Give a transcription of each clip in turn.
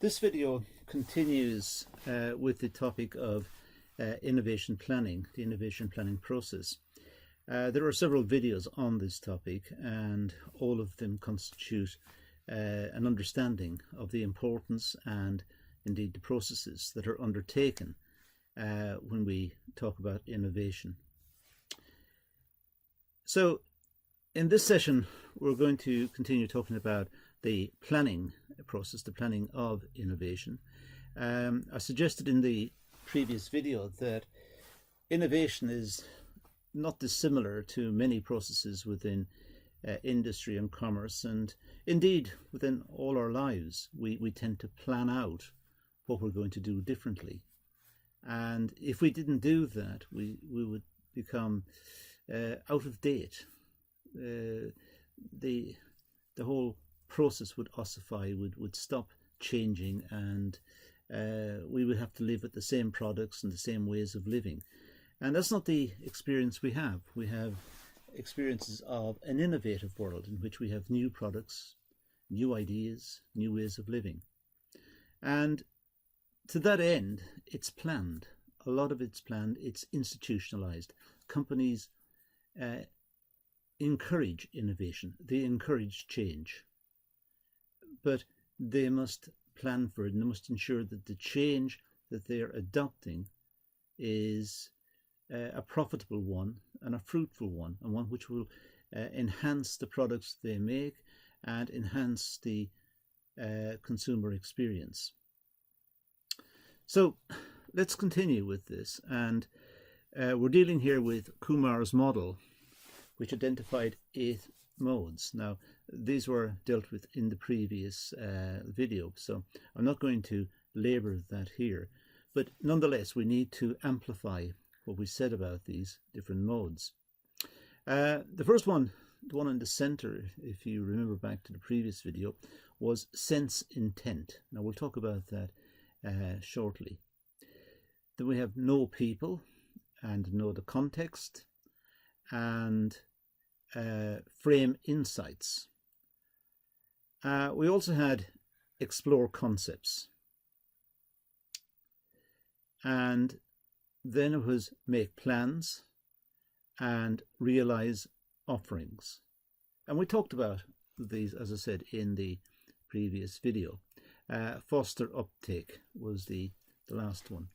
This video continues with the topic of innovation planning, the innovation planning process. There are several videos on this topic, and all of them constitute an understanding of the importance and indeed the processes that are undertaken when we talk about innovation. So in this session we're going to continue talking about the planning process, the planning of innovation. I suggested in the previous video that innovation is not dissimilar to many processes within industry and commerce, and indeed within all our lives we tend to plan out what we're going to do differently, and if we didn't do that we would become out of date. The whole process would ossify, would stop changing, and we would have to live with the same products and the same ways of living. And that's not the experience we have. We have experiences of an innovative world in which we have new products, new ideas, new ways of living. And to that end, it's planned. A lot of it's planned, it's institutionalized. Companies encourage innovation, they encourage change, but they must plan for it, and they must ensure that the change that they are adopting is a profitable one and a fruitful one, and one which will enhance the products they make and enhance the consumer experience. So let's continue with this, and we're dealing here with Kumar's model, which identified 8 modes. Now, these were dealt with in the previous video, so I'm not going to labor that here, but nonetheless we need to amplify what we said about these different modes. The first one, the one in the center, if you remember back to the previous video, was sense intent. Now we'll talk about that shortly. Then we have know people and know the context, and frame insights. We also had explore concepts, and then it was make plans and realize offerings. And we talked about these, as I said, in the previous video. Foster uptake was the last one.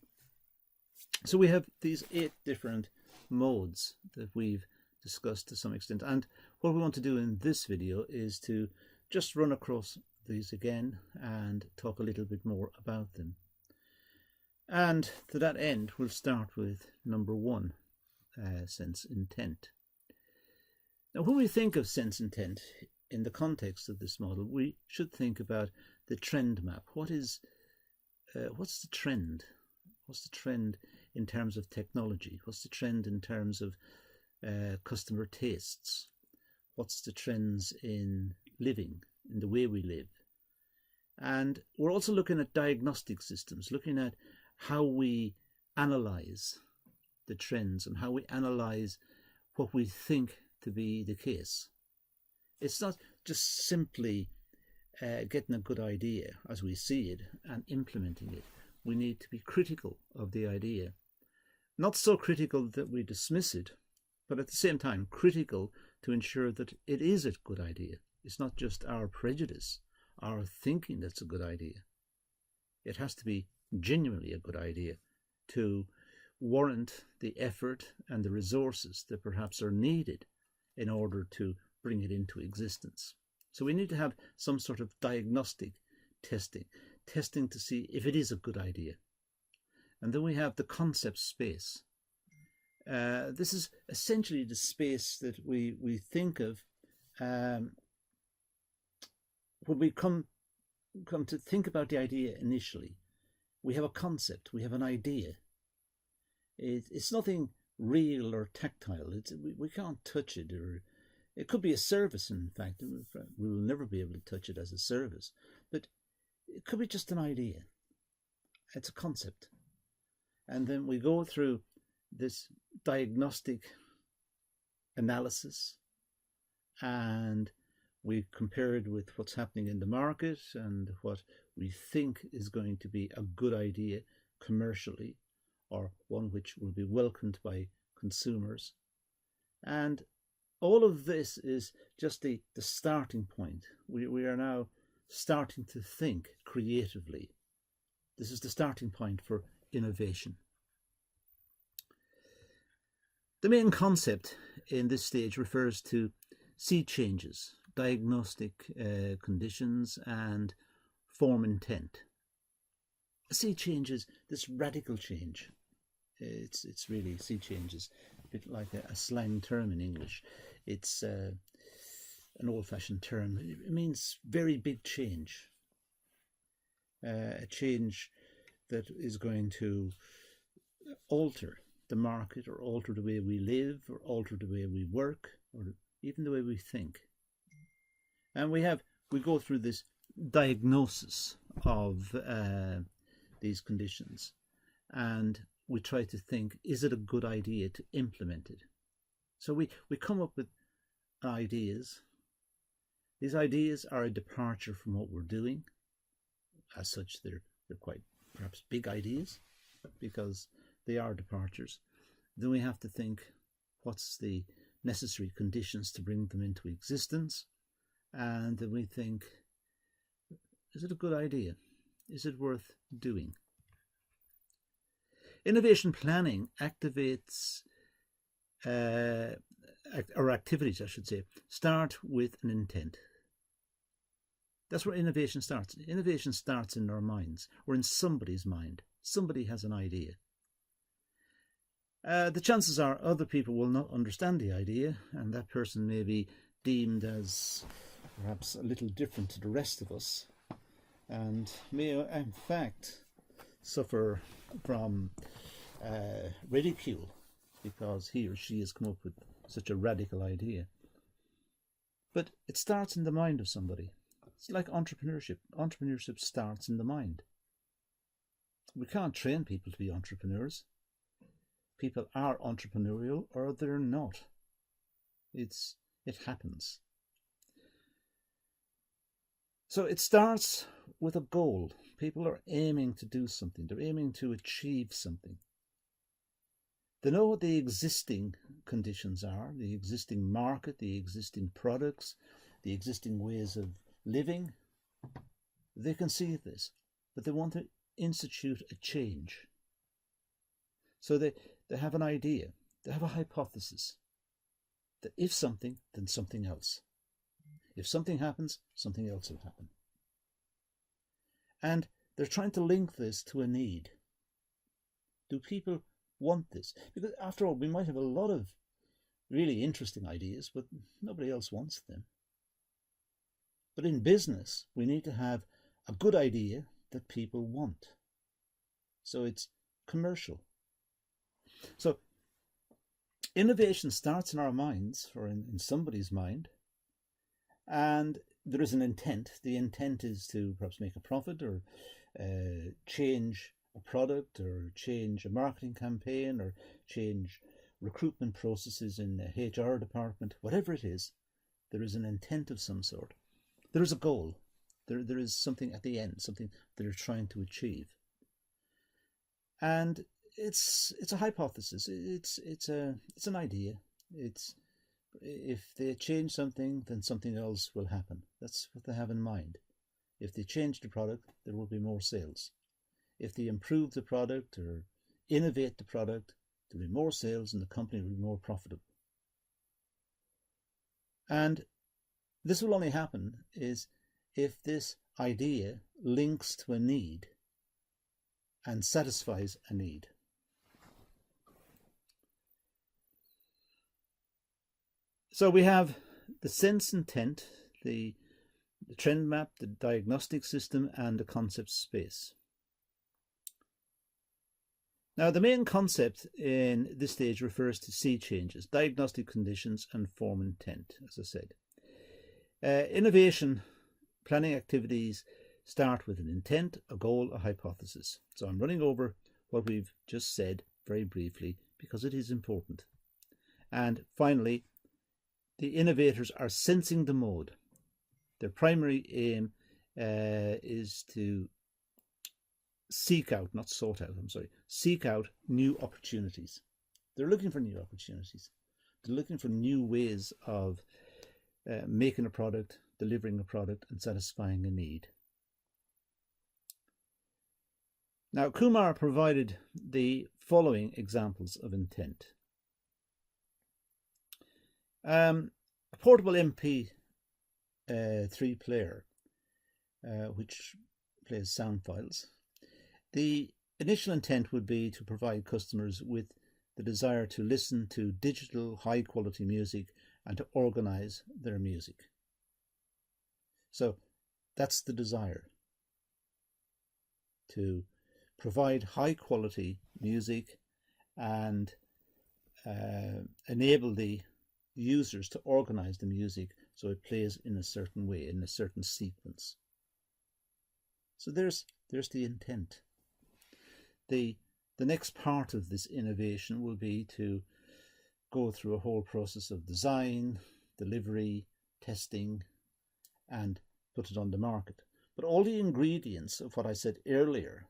So we have these 8 different modes that we've discussed to some extent, and what we want to do in this video is to just run across these again and talk a little bit more about them. And to that end we'll start with number 1, sense intent. Now when we think of sense intent in the context of this model, we should think about the trend map. What's the trend? What's the trend in terms of technology? What's the trend in terms of customer tastes? What's the trends in living, in the way we live? And we're also looking at diagnostic systems, looking at how we analyze the trends and how we analyze what we think to be the case. It's not just simply getting a good idea as we see it and implementing it. We need to be critical of the idea, not so critical that we dismiss it, but at the same time critical to ensure that it is a good idea. It's not just our prejudice, our thinking that's a good idea. It has to be genuinely a good idea to warrant the effort and the resources that perhaps are needed in order to bring it into existence. So we need to have some sort of diagnostic testing to see if it is a good idea. And then we have the concept space. This is essentially the space that we think of when we come to think about the idea initially. We have a concept, we have an idea. It's nothing real or tactile. We can't touch it, or it could be a service. In fact, we will never be able to touch it as a service, but it could be just an idea. It's a concept. And then we go through this diagnostic analysis, and We compare it with what's happening in the market and what we think is going to be a good idea commercially, or one which will be welcomed by consumers. And all of this is just the starting point. We are now starting to think creatively. This is the starting point for innovation. The main concept in this stage refers to sea changes, diagnostic conditions, and form intent. A sea change is this radical change. It's really, sea change is a bit like a slang term in English. It's an old-fashioned term. It means very big change. A change that is going to alter the market, or alter the way we live, or alter the way we work, or even the way we think. And we go through this diagnosis of these conditions, and we try to think, is it a good idea to implement it? So we come up with ideas. These ideas are a departure from what we're doing. As such, they're quite perhaps big ideas, because they are departures. Then we have to think, what's the necessary conditions to bring them into existence? And then we think, is it a good idea? Is it worth doing? Innovation planning activates, or activities, I should say, start with an intent. That's where innovation starts. Innovation starts in our minds, or in somebody's mind. Somebody has an idea. The chances are other people will not understand the idea, and that person may be deemed as perhaps a little different to the rest of us, and may in fact suffer from ridicule because he or she has come up with such a radical idea. But it starts in the mind of somebody. It's like entrepreneurship. Entrepreneurship starts in the mind. We can't train people to be entrepreneurs. People are entrepreneurial or they're not. It happens. So it starts with a goal. People are aiming to do something. They're aiming to achieve something. They know what the existing conditions are, the existing market, the existing products, the existing ways of living. They can see this, but they want to institute a change. So they have an idea, they have a hypothesis that if something, then something else. If something happens, something else will happen. And they're trying to link this to a need. Do people want this? Because after all, we might have a lot of really interesting ideas, but nobody else wants them. But in business, we need to have a good idea that people want. So it's commercial. So innovation starts in our minds, or in somebody's mind, and there is an intent. The intent is to perhaps make a profit, or change a product, or change a marketing campaign, or change recruitment processes in the HR department. Whatever it is, there is an intent of some sort. There is a goal. There is something at the end, something that you're trying to achieve. And it's a hypothesis. It's an idea. If they change something, then something else will happen. That's what they have in mind. If they change the product, there will be more sales. If they improve the product or innovate the product, there will be more sales and the company will be more profitable. And this will only happen is if this idea links to a need and satisfies a need. So we have the sense intent, the trend map, the diagnostic system, and the concept space. Now, the main concept in this stage refers to sea changes, diagnostic conditions, and form intent, as I said. Innovation planning activities start with an intent, a goal, a hypothesis. So I'm running over what we've just said very briefly because it is important. And finally, the innovators are sensing the mode. Their primary aim is to seek out, not sort out, seek out new opportunities. They're looking for new opportunities. They're looking for new ways of making a product, delivering a product, and satisfying a need. Now, Kumar provided the following examples of intent. A portable MP3 player, which plays sound files. The initial intent would be to provide customers with the desire to listen to digital high-quality music and to organize their music. So that's the desire, to provide high-quality music and enable the users to organize the music so it plays in a certain way, in a certain sequence. So there's the intent. The next part of this innovation will be to go through a whole process of design, delivery, testing, and put it on the market. But all the ingredients of what I said earlier,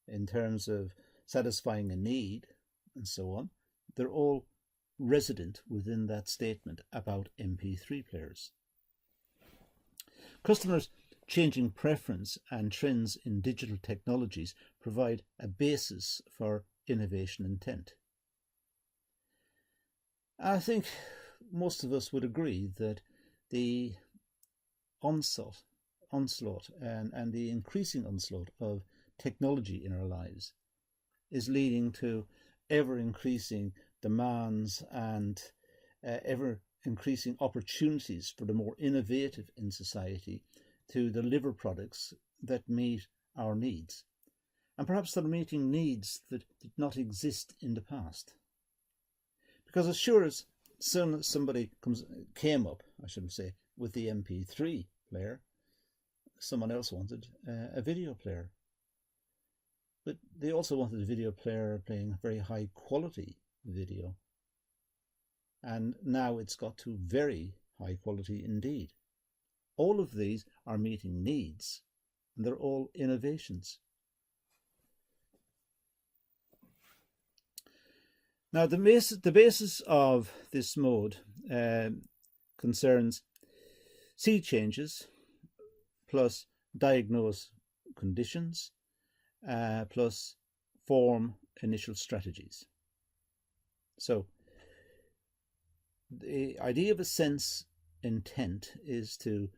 in terms of satisfying a need and so on, they're all resident within that statement about MP3 players. Customers' changing preference and trends in digital technologies provide a basis for innovation intent. I think most of us would agree that the onslaught and the increasing onslaught of technology in our lives is leading to ever-increasing demands and ever-increasing opportunities for the more innovative in society to deliver products that meet our needs. And perhaps they're meeting needs that did not exist in the past. Because as sure as soon as somebody came up, with the MP3 player, someone else wanted a video player. But they also wanted a video player playing very high quality video. And now it's got to very high quality indeed. All of these are meeting needs, and they're all innovations. Now, the basis of this mode concerns sea changes plus diagnose conditions plus form initial strategies. So the idea of a sense intent is to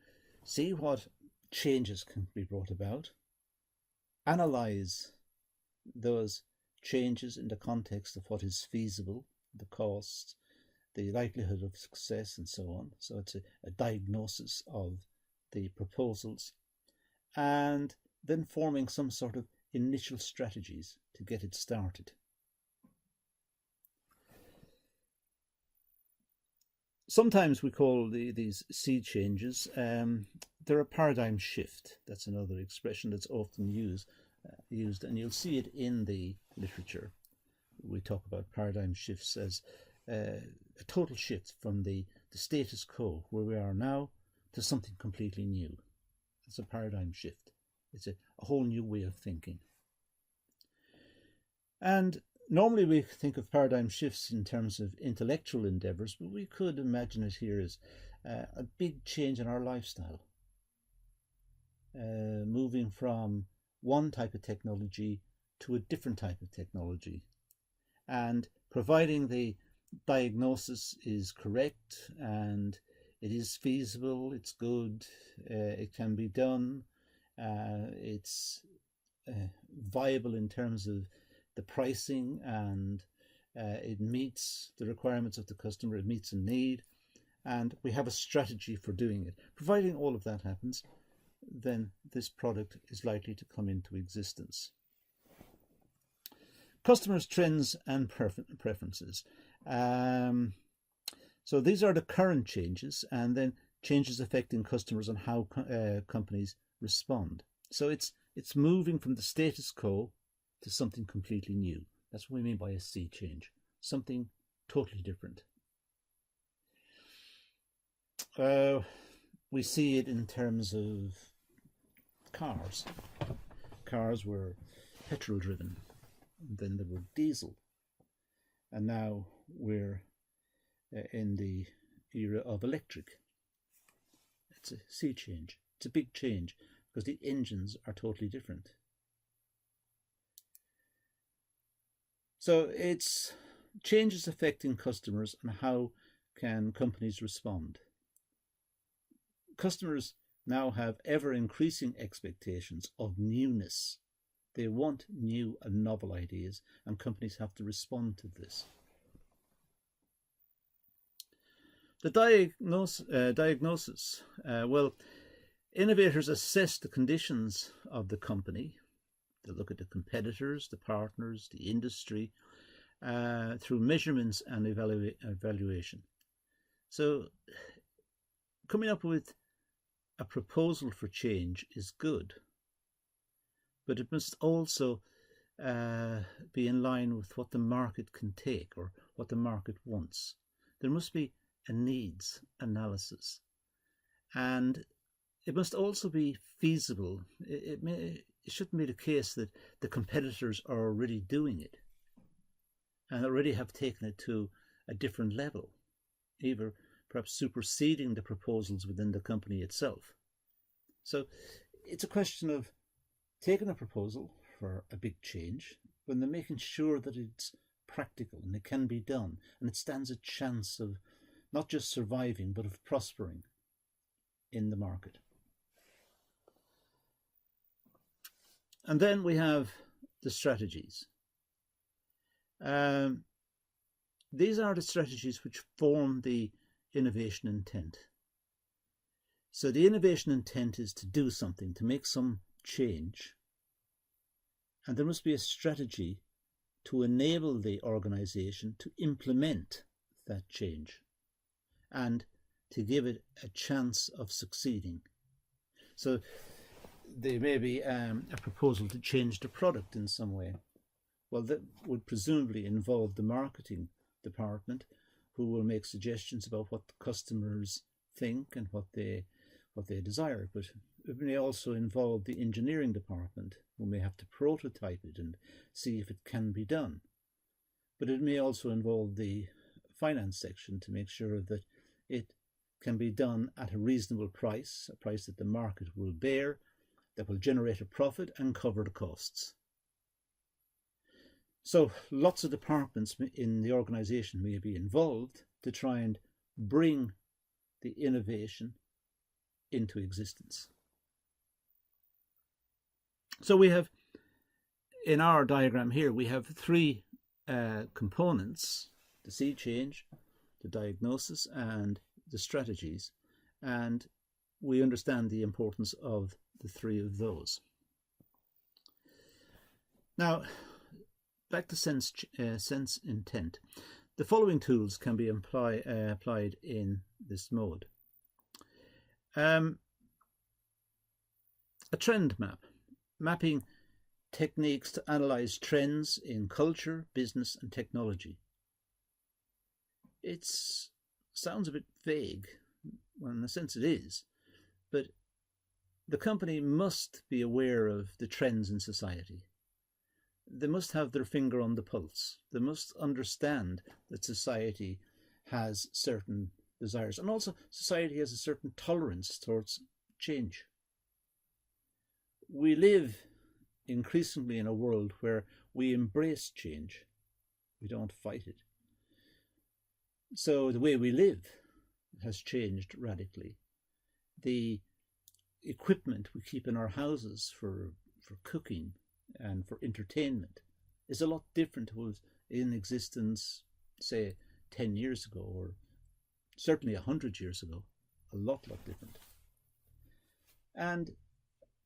see what changes can be brought about, analyze those changes in the context of what is feasible, the cost, the likelihood of success, and so on. So it's a diagnosis of the proposals, and then forming some sort of initial strategies to get it started. Sometimes we call these sea changes, they're a paradigm shift. That's another expression that's often used, and you'll see it in the literature. We talk about paradigm shifts as a total shift from the status quo, where we are now, to something completely new. It's a paradigm shift. It's a whole new way of thinking. And normally we think of paradigm shifts in terms of intellectual endeavours, but we could imagine it here as a big change in our lifestyle. Moving from one type of technology to a different type of technology. And providing the diagnosis is correct and it is feasible, it's good, it can be done, it's viable in terms of the pricing, and it meets the requirements of the customer, it meets a need, and we have a strategy for doing it. Providing all of that happens, then this product is likely to come into existence. Customers' trends and preferences. So these are the current changes, and then changes affecting customers and how companies respond. So it's moving from the status quo to something completely new. That's what we mean by a sea change. Something totally different. we see it in terms of cars. Cars were petrol driven, and then they were diesel, and now we're in the era of electric. It's a sea change. It's a big change because the engines are totally different. So it's changes affecting customers, and how can companies respond? Customers now have ever increasing expectations of newness. They want new and novel ideas, and companies have to respond to this. The diagnosis. Well, innovators assess the conditions of the company. They look at the competitors, the partners, the industry, through measurements and evaluation. So coming up with a proposal for change is good, but it must also be in line with what the market can take or what the market wants. There must be a needs analysis, and it must also be feasible. It shouldn't be the case that the competitors are already doing it and already have taken it to a different level, either perhaps superseding the proposals within the company itself. So it's a question of taking a proposal for a big change, but then making sure that it's practical and it can be done, and it stands a chance of not just surviving, but of prospering in the market. And then we have the strategies. These are the strategies which form the innovation intent. So the innovation intent is to do something, to make some change. And there must be a strategy to enable the organization to implement that change and to give it a chance of succeeding. So there may be a proposal to change the product in some way. Well, that would presumably involve the marketing department, who will make suggestions about what the customers think and what they desire. But it may also involve the engineering department, who may have to prototype it and see if it can be done. But it may also involve the finance section to make sure that it can be done at a reasonable price, a price that the market will bear, that will generate a profit and cover the costs. So lots of departments in the organization may be involved to try and bring the innovation into existence. So we have, in our diagram here, we have three components: the sea change, the diagnosis, and the strategies. And we understand the importance of the three of those. Now, back to sense intent. The following tools can be applied in this mode. A trend map, mapping techniques to analyze trends in culture, business, and technology. It sounds a bit vague, well, in a sense it is, but the company must be aware of the trends in society. They must have their finger on the pulse. They must understand that society has certain desires, and also society has a certain tolerance towards change. We live increasingly in a world where we embrace change. We don't fight it. So the way we live has changed radically. The equipment we keep in our houses for cooking and for entertainment is a lot different to what was in existence, say, 10 years ago, or certainly 100 years ago. A lot different. And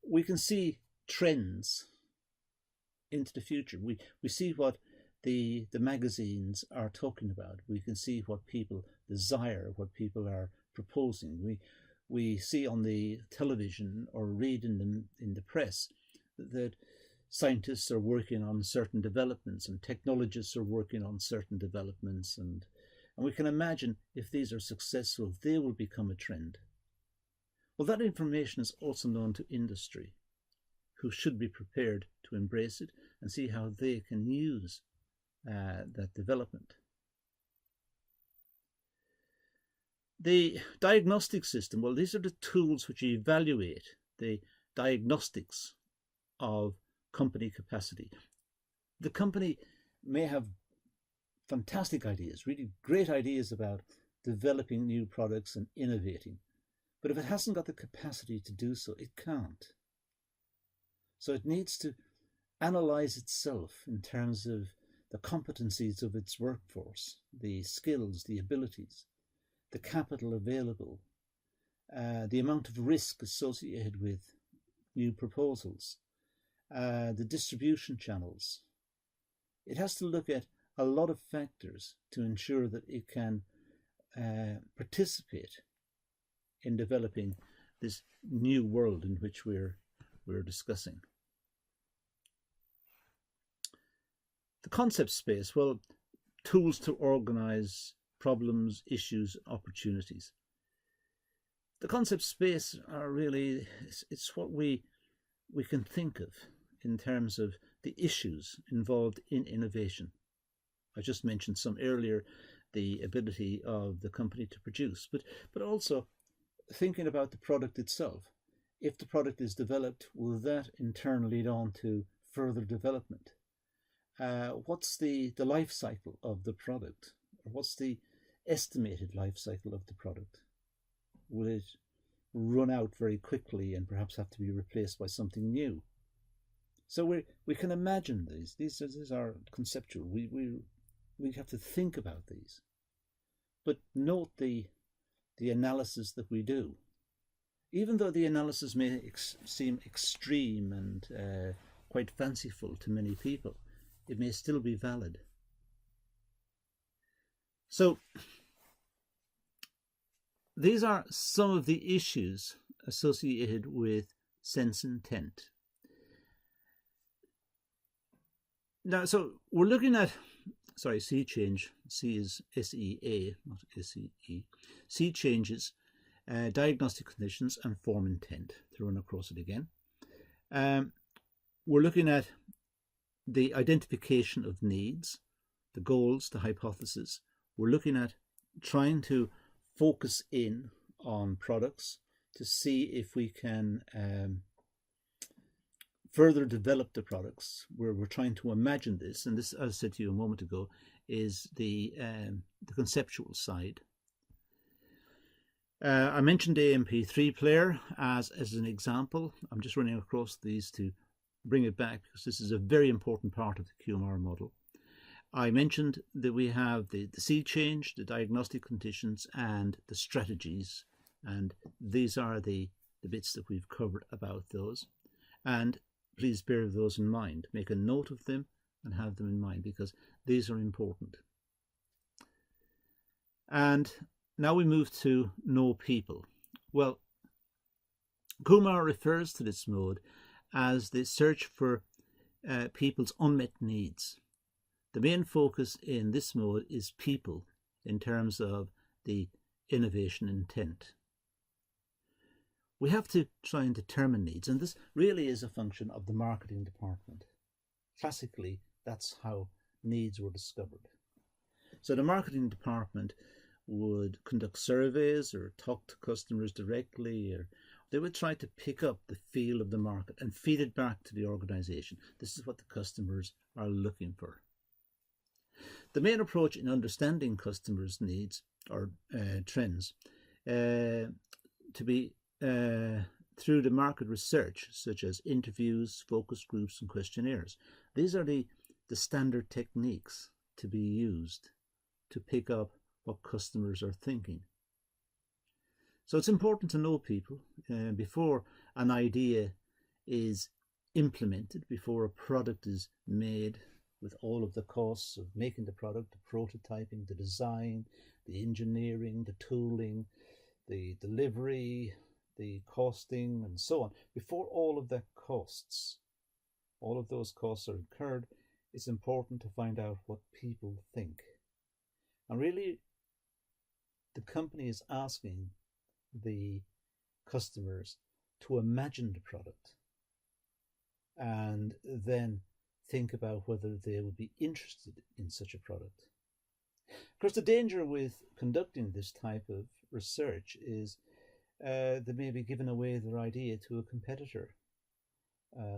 we can see trends into the future. We see what the magazines are talking about. We can see what people desire, what people are proposing. We see on the television or read in the press that scientists are working on certain developments and technologists are working on certain developments, and we can imagine if these are successful, they will become a trend. Well, that information is also known to industry, who should be prepared to embrace it and see how they can use that development. The diagnostic system, well, these are the tools which evaluate the diagnostics of company capacity. The company may have fantastic ideas, really great ideas about developing new products and innovating, but if it hasn't got the capacity to do so, it can't. So it needs to analyze itself in terms of the competencies of its workforce, the skills, the abilities, the capital available, the amount of risk associated with new proposals, the distribution channels. It has to look at a lot of factors to ensure that it can participate in developing this new world in which we're discussing. The concept space, well, tools to organize problems, issues, opportunities. The concept space are really, it's what we can think of in terms of the issues involved in innovation. I just mentioned some earlier, the ability of the company to produce, but also thinking about the product itself. If the product is developed, will that in turn lead on to further development? What's the life cycle of the product? Or what's the estimated life cycle of the product? Will it run out very quickly and perhaps have to be replaced by something new? So we can imagine these. These are conceptual. We have to think about these. But note the analysis that we do. Even though the analysis may seem extreme and quite fanciful to many people, it may still be valid. So these are some of the issues associated with sense intent. Now, so we're looking at, sea change. C is SEA, not SEE. C changes, diagnostic conditions, and form intent, to run across it again. We're looking at the identification of needs, the goals, the hypothesis. We're looking at trying to focus in on products to see if we can further develop the products, where we're trying to imagine this. And this, as I said to you a moment ago, is the conceptual side. I mentioned the MP3 player as an example. I'm just running across these to bring it back because this is a very important part of the QMR model. I mentioned that we have the C change, the diagnostic conditions, and the strategies. And these are the bits that we've covered about those. And please bear those in mind. Make a note of them and have them in mind, because these are important. And now we move to know people. Well, QMR refers to this mode as the search for people's unmet needs. The main focus in this mode is people in terms of the innovation intent. We have to try and determine needs, and this really is a function of the marketing department. Classically, that's how needs were discovered. So the marketing department would conduct surveys or talk to customers directly, or they would try to pick up the feel of the market and feed it back to the organization. This is what the customers are looking for. The main approach in understanding customers' needs or trends to be through the market research, such as interviews, focus groups, and questionnaires. These are the standard techniques to be used to pick up what customers are thinking. So it's important to know people before an idea is implemented, before a product is made, with all of the costs of making the product, the prototyping, the design, the engineering, the tooling, the delivery, the costing, and so on. Before all of those costs are incurred, it's important to find out what people think. And really, the company is asking the customers to imagine the product and then think about whether they would be interested in such a product. Of course, the danger with conducting this type of research is they may be giving away their idea to a competitor.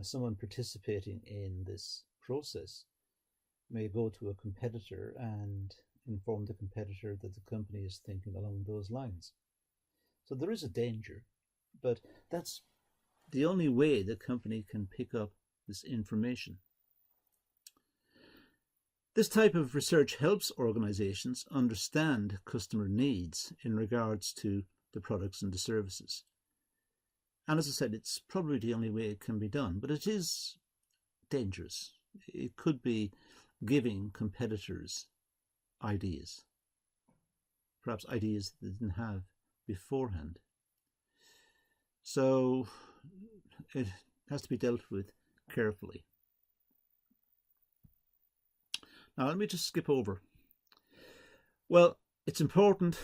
Someone participating in this process may go to a competitor and inform the competitor that the company is thinking along those lines. So there is a danger, but that's the only way the company can pick up this information. This type of research helps organizations understand customer needs in regards to the products and the services. And as I said, it's probably the only way it can be done, but it is dangerous. It could be giving competitors ideas, perhaps ideas they didn't have beforehand. So it has to be dealt with carefully. Now let me just skip over. Well, it's important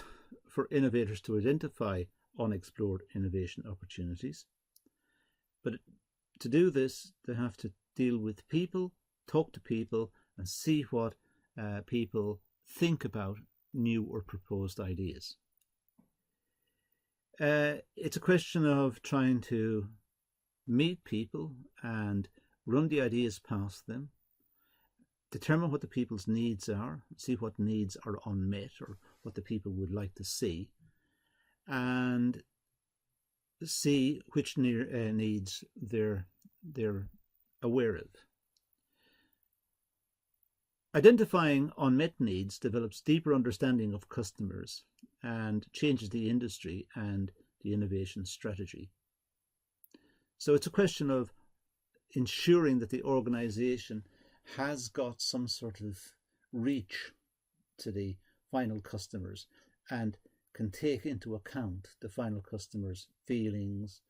for innovators to identify unexplored innovation opportunities, but to do this they have to deal with people, talk to people, and see what people think about new or proposed ideas. It's a question of trying to meet people and run the ideas past them, determine what the people's needs are, see what needs are unmet or what the people would like to see, and see which needs they're aware of. Identifying unmet needs develops deeper understanding of customers and changes the industry and the innovation strategy. So it's a question of ensuring that the organization has got some sort of reach to the final customers and can take into account the final customers' feelings,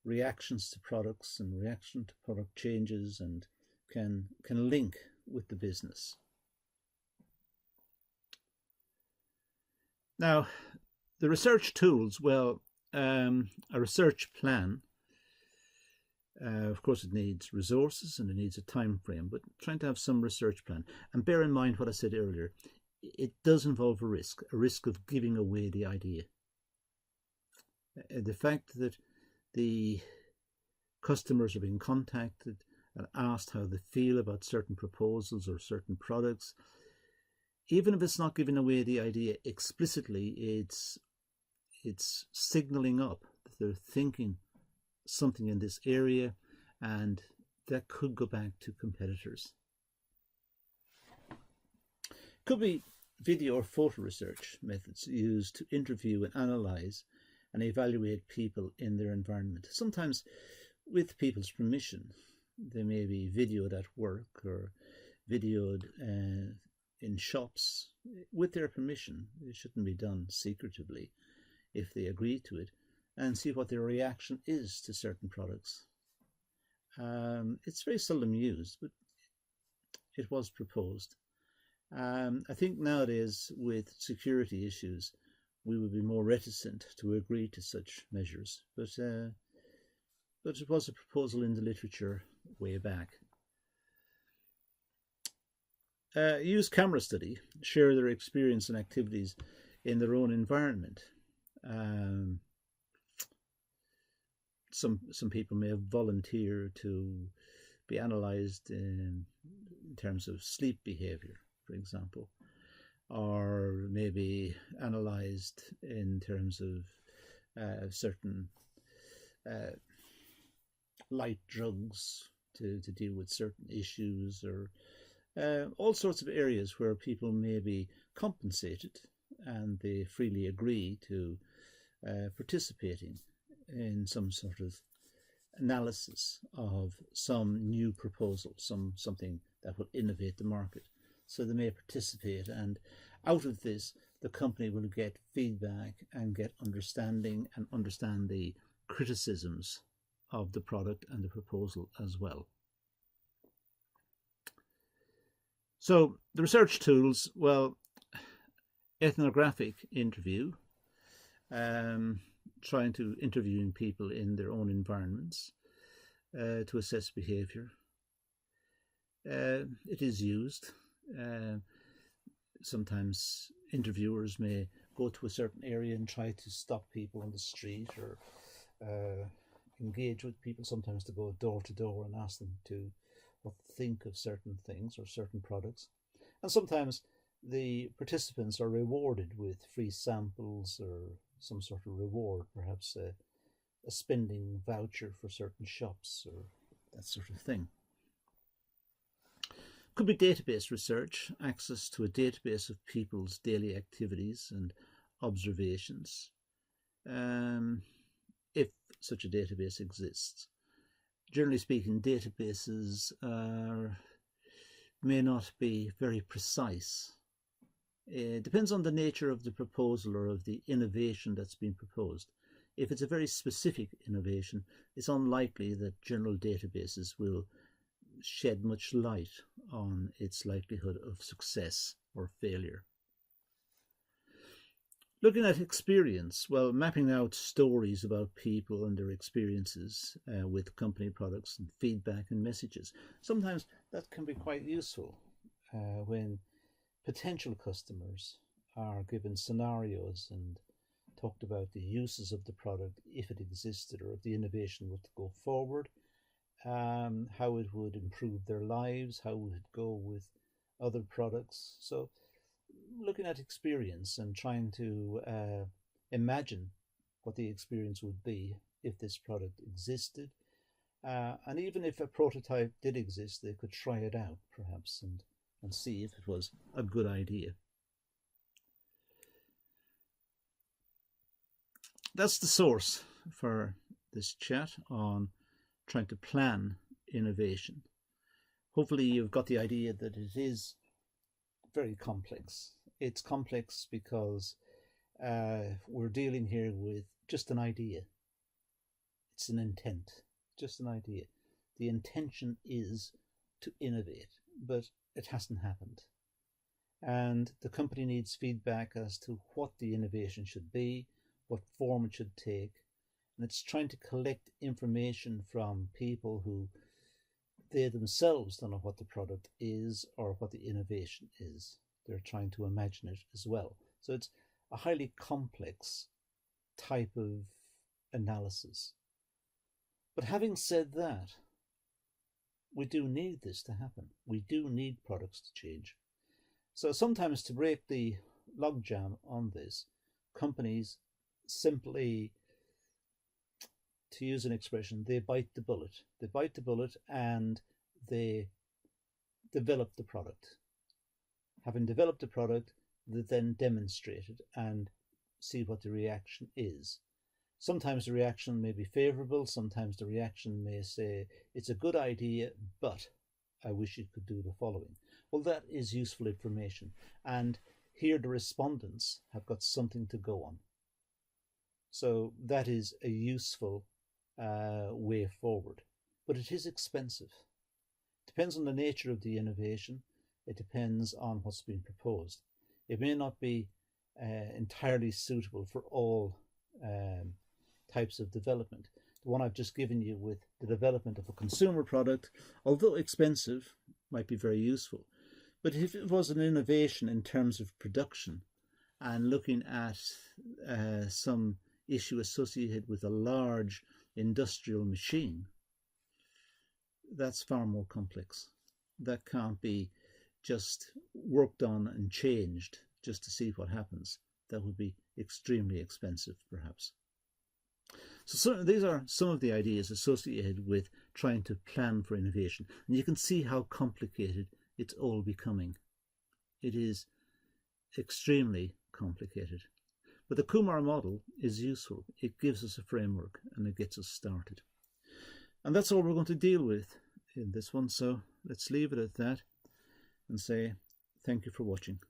reactions to products and reaction to product changes, and can link with the business. Now, the research tools, well, a research plan, of course it needs resources and it needs a time frame, but trying to have some research plan. And bear in mind what I said earlier, it does involve a risk of giving away the idea. The fact that the customers are being contacted and asked how they feel about certain proposals or certain products, even if it's not giving away the idea explicitly, it's signaling up that they're thinking something in this area, and that could go back to competitors. Could be video or photo research methods used to interview and analyze and evaluate people in their environment, sometimes with people's permission. They may be videoed at work or videoed in shops with their permission. It shouldn't be done secretively if they agree to it, and see what their reaction is to certain products. It's very seldom used, but it was proposed. I think nowadays with security issues we would be more reticent to agree to such measures, but it was a proposal in the literature way back. Use camera study, share their experience and activities in their own environment. Some people may volunteer to be analysed in terms of sleep behaviour, for example, or maybe analysed in terms of certain light drugs to deal with certain issues, or all sorts of areas where people may be compensated and they freely agree to participating in some sort of analysis of some new proposal, something that will innovate the market. So they may participate, and out of this the company will get feedback and get understanding and understand the criticisms of the product and the proposal as well. So the research tools, well, ethnographic interview, trying to interviewing people in their own environments to assess behaviour. It is used. Sometimes interviewers may go to a certain area and try to stop people on the street, or engage with people, sometimes to go door to door and ask them to what think of certain things or certain products. And sometimes the participants are rewarded with free samples or some sort of reward, perhaps a spending voucher for certain shops or that sort of thing. Could be database research, access to a database of people's daily activities and observations, if such a database exists. Generally speaking, databases may not be very precise. It depends on the nature of the proposal or of the innovation that's been proposed. If it's a very specific innovation, it's unlikely that general databases will shed much light on its likelihood of success or failure. Looking at experience, well, mapping out stories about people and their experiences with company products and feedback and messages. Sometimes that can be quite useful when potential customers are given scenarios and talked about the uses of the product if it existed, or if the innovation were to go forward, how it would improve their lives, how it would go with other products. So looking at experience and trying to imagine what the experience would be if this product existed. And even if a prototype did exist, they could try it out perhaps and see if it was a good idea. That's the source for this chat on trying to plan innovation. Hopefully you've got the idea that it is very complex. It's complex because we're dealing here with just an idea. It's an intent, just an idea. The intention is to innovate, but it hasn't happened. And the company needs feedback as to what the innovation should be, what form it should take. And it's trying to collect information from people who they themselves don't know what the product is or what the innovation is. They're trying to imagine it as well. So it's a highly complex type of analysis. But having said that, we do need this to happen. We do need products to change. So sometimes, to break the logjam on this, companies simply, to use an expression, they bite the bullet. They bite the bullet and they develop the product. Having developed the product, they then demonstrate it and see what the reaction is. Sometimes the reaction may be favorable. Sometimes the reaction may say, it's a good idea, but I wish it could do the following. Well, that is useful information. And here the respondents have got something to go on. So that is a useful way forward. But it is expensive. It depends on the nature of the innovation. It depends on what's been proposed. It may not be entirely suitable for all types of development. The one I've just given you with the development of a consumer product, although expensive, might be very useful. But if it was an innovation in terms of production and looking at some issue associated with a large industrial machine, that's far more complex. That can't be just worked on and changed just to see what happens. That would be extremely expensive, perhaps. So these are some of the ideas associated with trying to plan for innovation. And you can see how complicated it's all becoming. It is extremely complicated. But the Kumar model is useful. It gives us a framework and it gets us started. And that's all we're going to deal with in this one. So let's leave it at that and say thank you for watching.